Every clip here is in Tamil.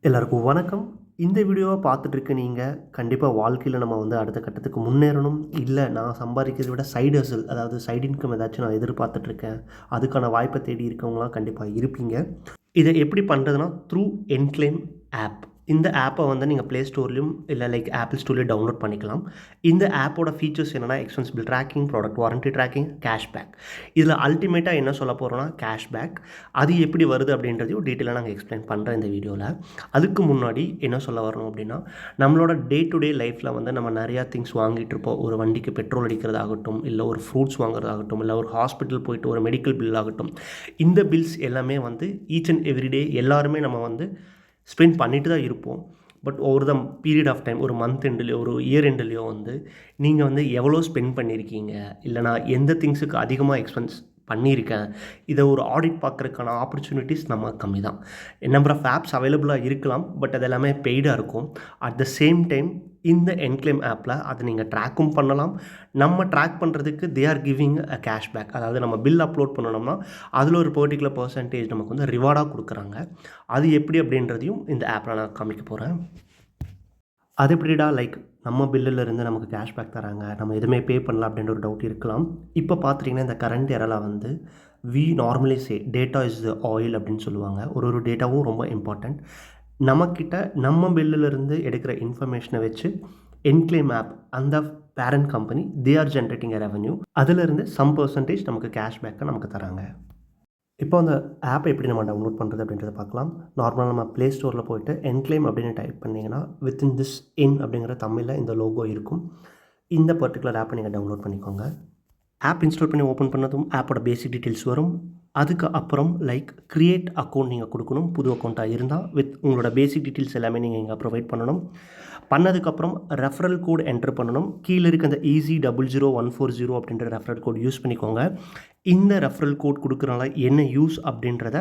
எல்லாருக்கும் வணக்கம். இந்த வீடியோவை பார்த்துட்டு இருக்க நீங்கள் கண்டிப்பாக வாழ்க்கையில் நம்ம வந்து அடுத்த கட்டத்துக்கு முன்னேறணும், இல்லை நான் சம்பாதிக்கிறதை விட சைடு ஹஸல் அதாவது சைடு இன்கம் ஏதாச்சும் நான் எதிர்பார்த்துட்ருக்கேன், அதுக்கான வாய்ப்பை தேடி இருக்கவங்களாம் கண்டிப்பாக இருப்பீங்க. இதை எப்படி பண்ணுறதுனா த்ரூ என்க்ளைம் ஆப். இந்த ஆப்பை வந்து நீங்கள் ப்ளே ஸ்டோர்லேயும் இல்லை லைக் ஆப்பிள் ஸ்டோர்லேயும் டவுன்லோட் பண்ணிக்கலாம். இந்த ஆப்போட ஃபீச்சர்ஸ் என்னென்னா expense bill tracking, product warranty tracking, cashback. இதில் அல்டிமேட்டாக என்ன சொல்ல போகிறோன்னா கேஷ்பேக். அது எப்படி வருது அப்படின்றதையும் டீட்டெயிலாக நாங்கள் எக்ஸ்பிளைன் பண்ணுறேன் இந்த வீடியோவில். அதுக்கு முன்னாடி என்ன சொல்ல வரணும் அப்படின்னா, நம்மளோட டே டு டே லைஃப்பில் வந்து நம்ம நிறையா திங்ஸ் வாங்கிட்டு இருப்போம். ஒரு வண்டிக்கு பெட்ரோல் அடிக்கிறதாகட்டும், இல்லை ஒரு ஃப்ரூட்ஸ் வாங்குறதாகட்டும், இல்லை ஒரு ஹாஸ்பிட்டல் போயிட்டு ஒரு மெடிக்கல் பில் ஆகட்டும். இந்த பில்ஸ் எல்லாமே வந்து ஈச் அண்ட் எவ்ரி டே எல்லாருமே நம்ம வந்து ஸ்பெண்ட் பண்ணிட்டு தான் இருப்போம். But over the period of time, ஒரு மந்த் எண்டுலையோ ஒரு இயர் எண்டுலையோ வந்து நீங்கள் வந்து எவ்வளோ ஸ்பெண்ட் பண்ணியிருக்கீங்க, இல்லைனா எந்த திங்ஸுக்கு அதிகமாக எக்ஸ்பென்ஸ் பண்ணியிருக்கேன், இதை ஒரு ஆடிட் பார்க்குறதுக்கான ஆப்பர்ச்சுனிட்டிஸ் நம்ம கம்மி தான். நம்பர் ஆஃப் ஆப்ஸ் அவைலபிளாக இருக்கலாம், பட் அது எல்லாமே பெய்டாக இருக்கும். அட் த சேம் டைம் இந்த என்க்ளைம் ஆப்பில் அதை நீங்கள் ட்ராக்கும் பண்ணலாம். நம்ம ட்ராக் பண்ணுறதுக்கு they are giving a cashback. அதாவது நம்ம பில் அப்லோட் பண்ணணும்னா அதில் ஒரு பர்டிகுலர் பர்சன்டேஜ் நமக்கு வந்து ரிவார்டாக கொடுக்குறாங்க. அது எப்படி அப்படின்றதையும் இந்த ஆப்பில் நான் காமிக்க போகிறேன். அது எப்படிடா லைக் நம்ம பில்லுலேருந்து நமக்கு கேஷ்பேக் தராங்க, நம்ம எதுவுமே பே பண்ணலாம் அப்படின்ற ஒரு டவுட் இருக்கலாம். இப்போ பார்த்துட்டிங்கன்னா இந்த கரண்ட் எரலா வந்து we normally say data is the oil அப்படின்னு சொல்லுவாங்க. ஒரு டேட்டாவும் ரொம்ப இம்பார்ட்டண்ட். நம்மக்கிட்ட நம்ம பில்லுலேருந்து எடுக்கிற இன்ஃபர்மேஷனை வச்சு என்க்ளைம் ஆப் அந்த parent company they are generating a revenue. அதிலிருந்து சம் பர்சன்டேஜ் நமக்கு கேஷ்பேக்கை நமக்கு தராங்க. இப்போ அந்த ஆப்பை எப்படி நம்ம டவுன்லோட் பண்ணுறது அப்படின்றத பார்க்கலாம். நார்மலாக நம்ம ப்ளே ஸ்டோரில் போய்ட்டு என்க்ளைம் அப்படின்னு டைப் பண்ணிங்கன்னா வித்தின் திஸ் இன் அப்படிங்கிற தமிழில் இந்த லோகோ இருக்கும். இந்த பர்டிகுலர் ஆப்பை நீங்கள் டவுன்லோட் பண்ணிக்கோங்க. ஆப் இன்ஸ்டால் பண்ணி ஓப்பன் பண்ணதும் ஆப்போட பேசிக் டீட்டெயில்ஸ் வரும். அதுக்கு அப்புறம் லைக் க்ரியேட் அக்கௌண்ட் நீங்கள் கொடுக்கணும். புது அக்கௌண்ட்டாக இருந்தால் வித் உங்களோட பேசிக் டீட்டெயில்ஸ் எல்லாமே நீங்கள் இங்கே ப்ரொவைட் பண்ணணும். பண்ணதுக்கப்புறம் ரெஃபரல் கோட் என்ட்ரு பண்ணணும். கீழே இருக்க அந்த EZ00140 அப்படின்ற ரெஃபரல் கோட் யூஸ் பண்ணிக்கோங்க. இந்த ரெஃபரல் கோட் கொடுக்குறனால என்ன யூஸ் அப்படின்றத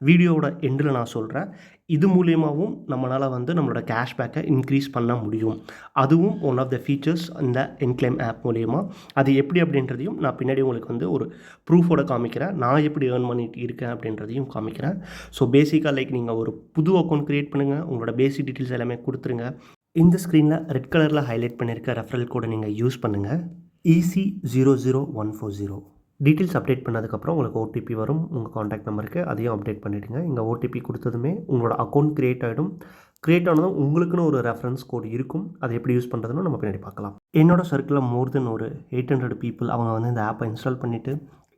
வீடியோவோட எண்டில் நான் சொல்கிறேன். இது மூலியமாகவும் நம்மளால் வந்து நம்மளோட கேஷ்பேக்கை இன்க்ரீஸ் பண்ண முடியும். அதுவும் ஒன் ஆஃப் த ஃபீச்சர்ஸ் இந்த என்க்ளைம் ஆப் மூலயமா. அது எப்படி அப்படின்றதையும் நான் பின்னாடி உங்களுக்கு வந்து ஒரு ப்ரூஃபோட காமிக்கிறேன். நான் எப்படி ஏர்ன் பண்ணிட்டு இருக்கேன் அப்படின்றதையும் காமிக்கிறேன். ஸோ பேசிக்காக லைக் நீங்கள் ஒரு புது அக்கௌண்ட் க்ரியேட் பண்ணுங்கள். உங்களோட பேசிக் டீட்டெயில்ஸ் எல்லாமே கொடுத்துருங்க. இந்த ஸ்க்ரீனில் ரெட் கலரில் ஹைலைட் பண்ணியிருக்க ரெஃபரல் கோடை நீங்கள் யூஸ் பண்ணுங்கள். EC00140. டீட்டெயில்ஸ் அப்டேட் பண்ணதுக்கப்புறம் உங்களுக்கு ஓடிபி வரும் உங்கள் காண்டாக்ட் நம்பருக்கு. அதையும் அப்டேட் பண்ணிவிடுங்க. இங்கே ஓடிபி கொடுத்ததுமே உங்களோட அக்கௌண்ட் க்ரியேட் ஆகிடும். க்ரியேட் ஆனதும் உங்களுக்குன்னு ஒரு ரெஃபரன்ஸ் கோட் இருக்கும். அதை எப்படி யூஸ் பண்ணுறதுன்னு நம்ம பின்னாடி பார்க்கலாம். என்னோடய சர்க்கிளில் மோர் தென் ஒரு 800 பீப்புள் அவங்க வந்து இந்த ஆப்பை இன்ஸ்டால் பண்ணிவிட்டு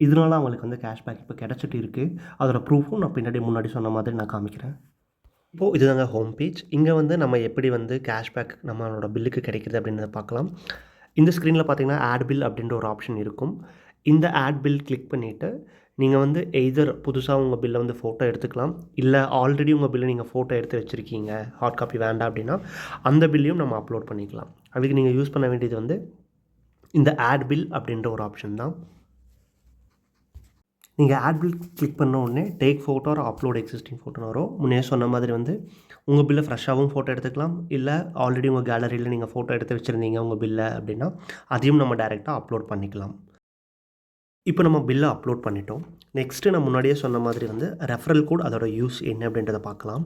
இதனால் அவங்களுக்கு வந்து கேஷ்பேக் இப்போ கிடச்சிட்டு இருக்குது. அதோட ப்ரூஃபும் நான் முன்னாடி சொன்ன மாதிரி நான் காமிக்கிறேன். இப்போது இதுதாங்க ஹோம் பேஜ். இங்கே வந்து நம்ம எப்படி வந்து கேஷ்பேக் நம்மளோட பில்லுக்கு கிடைக்கிது அப்படின்றத பார்க்கலாம். இந்த ஸ்க்ரீனில் பார்த்தீங்கன்னா ஆட் பில் அப்படின்ற ஒரு ஆப்ஷன் இருக்கும். இந்த ஆட் பில் கிளிக் பண்ணிவிட்டு நீங்கள் வந்து எய்தர் புதுசாக உங்கள் பில்லை வந்து ஃபோட்டோ எடுத்துக்கலாம், இல்லை ஆல்ரெடி உங்கள் பில்லை நீங்கள் ஃபோட்டோ எடுத்து வச்சுருக்கீங்க, ஹார்ட் காப்பி வேண்டாம் அப்படின்னா அந்த பில்லையும் நம்ம அப்லோட் பண்ணிக்கலாம். அதுக்கு நீங்கள் யூஸ் பண்ண வேண்டியது வந்து இந்த ஆட் பில் அப்படின்ற ஒரு ஆப்ஷன் தான். நீங்கள் ஆட் பில் கிளிக் பண்ண உடனே take photo or upload existing ஃபோட்டோன்னு வரும். முன்னே சொன்ன மாதிரி வந்து உங்கள் பில்லை ஃப்ரெஷ்ஷாகவும் ஃபோட்டோ எடுத்துக்கலாம், இல்லை ஆல்ரெடி உங்கள் கேலரியில் நீங்கள் ஃபோட்டோ எடுத்து வச்சுருந்தீங்க உங்கள் பில்லை அப்படின்னா அதையும் நம்ம டைரெக்டாக அப்லோட் பண்ணிக்கலாம். இப்போ நம்ம பில்லை அப்லோட் பண்ணிட்டோம். நெக்ஸ்ட்டு நான் முன்னாடியே சொன்ன மாதிரி வந்து ரெஃபரல் கோட் அதோட யூஸ் என்ன அப்படின்றத பார்க்கலாம்.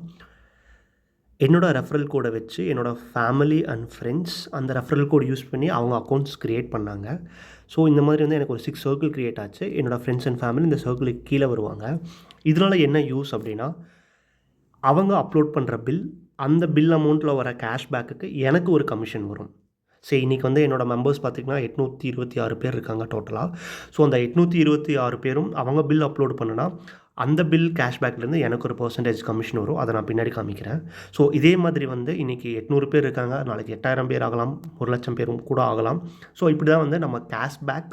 என்னோடய ரெஃபரல் கோடை வச்சு என்னோடய ஃபேமிலி அண்ட் ஃப்ரெண்ட்ஸ் அந்த ரெஃபரல் கோட் யூஸ் பண்ணி அவங்க அக்கௌண்ட்ஸ் க்ரியேட் பண்ணாங்க. ஸோ இந்த மாதிரி வந்து எனக்கு ஒரு 6 சர்க்கிள் க்ரியேட் ஆச்சு. என்னோடய ஃப்ரெண்ட்ஸ் அண்ட் ஃபேமிலி இந்த சர்க்கிளுக்கு கீழே வருவாங்க. இதனால் என்ன யூஸ் அப்படின்னா, அவங்க அப்லோட் பண்ணுற பில், அந்த பில் அமௌண்ட்டில் வர கேஷ்பேக்குக்கு எனக்கு ஒரு கமிஷன் வரும். சரி, இன்றைக்கி வந்து என்னோடய மெம்பர்ஸ் பார்த்திங்கன்னா 826 பேர் இருக்காங்க டோட்டலாக. ஸோ அந்த 826 பேரும் அவங்க பில் அப்லோட் பண்ணுனா அந்த பில் கேஷ்பேக்லேருந்து எனக்கு ஒரு பர்சன்டேஜ் கமிஷன் வரும். அதை நான் பின்னாடி காமிக்கிறேன். ஸோ இதே மாதிரி வந்து இன்றைக்கி 800 பேர் இருக்காங்க, நாளைக்கு 8000 பேர் ஆகலாம், 1,00,000 பேரும் கூட ஆகலாம். ஸோ இப்படி தான் வந்து நம்ம கேஷ்பேக்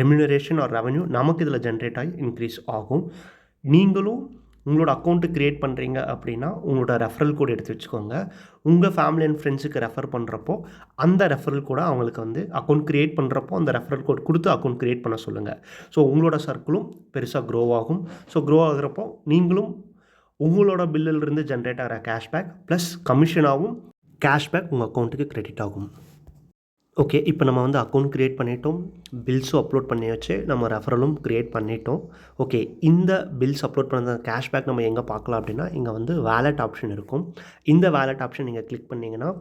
ரெம்யூனரேஷன் ஆர் ரெவன்யூ நமக்கு இதில் ஜென்ரேட் ஆகி இன்க்ரீஸ் ஆகும். நீங்களும் உங்களோட அக்கௌண்ட்டு க்ரியேட் பண்ணுறீங்க அப்படின்னா உங்களோட ரெஃபரல் கோட் எடுத்து வச்சுக்கோங்க. உங்கள் ஃபேமிலி அண்ட் ஃப்ரெண்ட்ஸுக்கு ரெஃபர் பண்ணுறப்போ அந்த ரெஃபரல் கோடை அவங்களுக்கு வந்து அக்கௌண்ட் க்ரியேட் பண்ணுறப்போ அந்த ரெஃபரல் கோட் கொடுத்து அக்கௌண்ட் க்ரியேட் பண்ண சொல்லுங்கள். ஸோ உங்களோட சர்க்கிளும் பெருசாக க்ரோ ஆகும். ஸோ க்ரோ ஆகிறப்போ நீங்களும் உங்களோட பில்லிலிருந்து ஜென்ரேட் ஆகிற கேஷ்பேக் ப்ளஸ் கமிஷனாகவும் கேஷ்பேக் உங்கள் அக்கௌண்ட்டுக்கு க்ரெடிட் ஆகும். ஓகே. இப்போ நம்ம வந்து அக்கவுண்ட் கிரியேட் பண்ணிட்டோம். பில்ஸும் அப்லோட் பண்ணியாச்சு. நம்ம ரெஃபரலும் கிரியேட் பண்ணிட்டோம். ஓகே. இந்த பில்ஸ் அப்லோட் பண்ண கேஷ்பேக் நம்ம எங்கே பார்க்கலாம் அப்படின்னா, இங்கே வந்து வாலெட் ஆப்ஷன் இருக்கும். இந்த வாலெட் ஆப்ஷன் நீங்கள் கிளிக் பண்ணிங்கன்னா,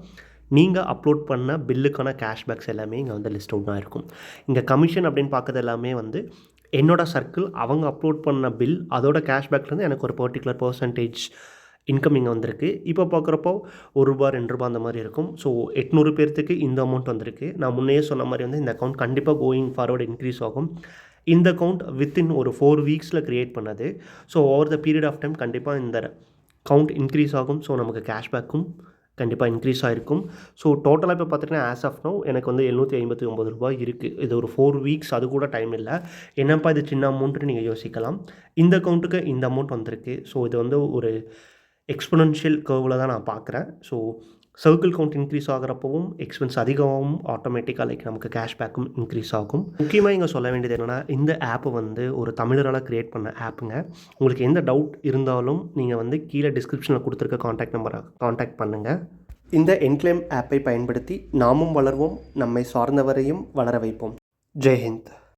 நீங்கள் அப்லோட் பண்ண பில்லுக்கான கேஷ்பேக்ஸ் எல்லாமே இங்கே வந்து லிஸ்ட் அவுட் ஆகிருக்கும். இங்கே கமிஷன் அப்படின்னு பார்க்கறது எல்லாமே வந்து என்னோட சர்க்கிள் அவங்க அப்லோட் பண்ண பில் அதோட கேஷ்பேக்லேருந்து எனக்கு ஒரு பர்ட்டிகுலர் பெர்சன்டேஜ் இன்கம் இங்கே வந்திருக்கு. இப்போ பார்க்குறப்போ ரூ. 1 ரூ. 2 அந்த மாதிரி இருக்கும். ஸோ 800 பேர்த்துக்கு இந்த அமௌண்ட் வந்திருக்கு. நான் முன்னையே சொன்ன மாதிரி வந்து இந்த அக்கௌண்ட் கண்டிப்பாக கோயிங் ஃபார்வர்ட் இன்க்ரீஸ் ஆகும். இந்த அக்கௌண்ட் வித்தின் ஒரு 4 வீக்ஸில் கிரியேட் பண்ணது. So over the period of time கண்டிப்பாக இந்த கவுண்ட் இன்க்ரீஸ் ஆகும். ஸோ நமக்கு கேஷ்பேக்கும் கண்டிப்பாக இன்க்ரீஸ் ஆகிருக்கும். ஸோ டோட்டலாக இப்போ பார்த்திங்கன்னா ஆஸ் ஆஃப் நவ் எனக்கு வந்து ரூ. 759 இருக்குது. இது ஒரு 4 வீக்ஸ் அது கூட டைம் இல்லை. என்னப்பா இது சின்ன அமௌண்ட்டுன்னு நீங்கள் யோசிக்கலாம். இந்த அக்கௌண்ட்டுக்கு இந்த அமௌண்ட் வந்திருக்கு. ஸோ இது வந்து ஒரு எக்ஸ்பொனென்ஷியல் கர்வில் தான் நான் பார்க்குறேன். ஸோ சர்க்கிள் கவுண்ட் இன்க்ரீஸ் ஆகிறப்பவும் எக்ஸ்பென்ஸ் அதிகமாகவும் ஆட்டோமேட்டிக்காக லைக் நமக்கு கேஷ்பேக்கும் இன்க்ரீஸ் ஆகும். முக்கியமாக இங்கே சொல்ல வேண்டியது என்னென்னா, இந்த ஆப்பை வந்து ஒரு தமிழரால் க்ரியேட் பண்ண ஆப்புங்க. உங்களுக்கு எந்த டவுட் இருந்தாலும் நீங்கள் வந்து கீழே டிஸ்கிரிப்ஷனில் கொடுத்துருக்க காண்டாக்ட் நம்பரை காண்டாக்ட் பண்ணுங்கள். இந்த என்க்ளைம் ஆப்பை பயன்படுத்தி நாமும் வளர்வோம், நம்மை சார்ந்தவரையும் வளர வைப்போம். ஜெய் ஹிந்த்.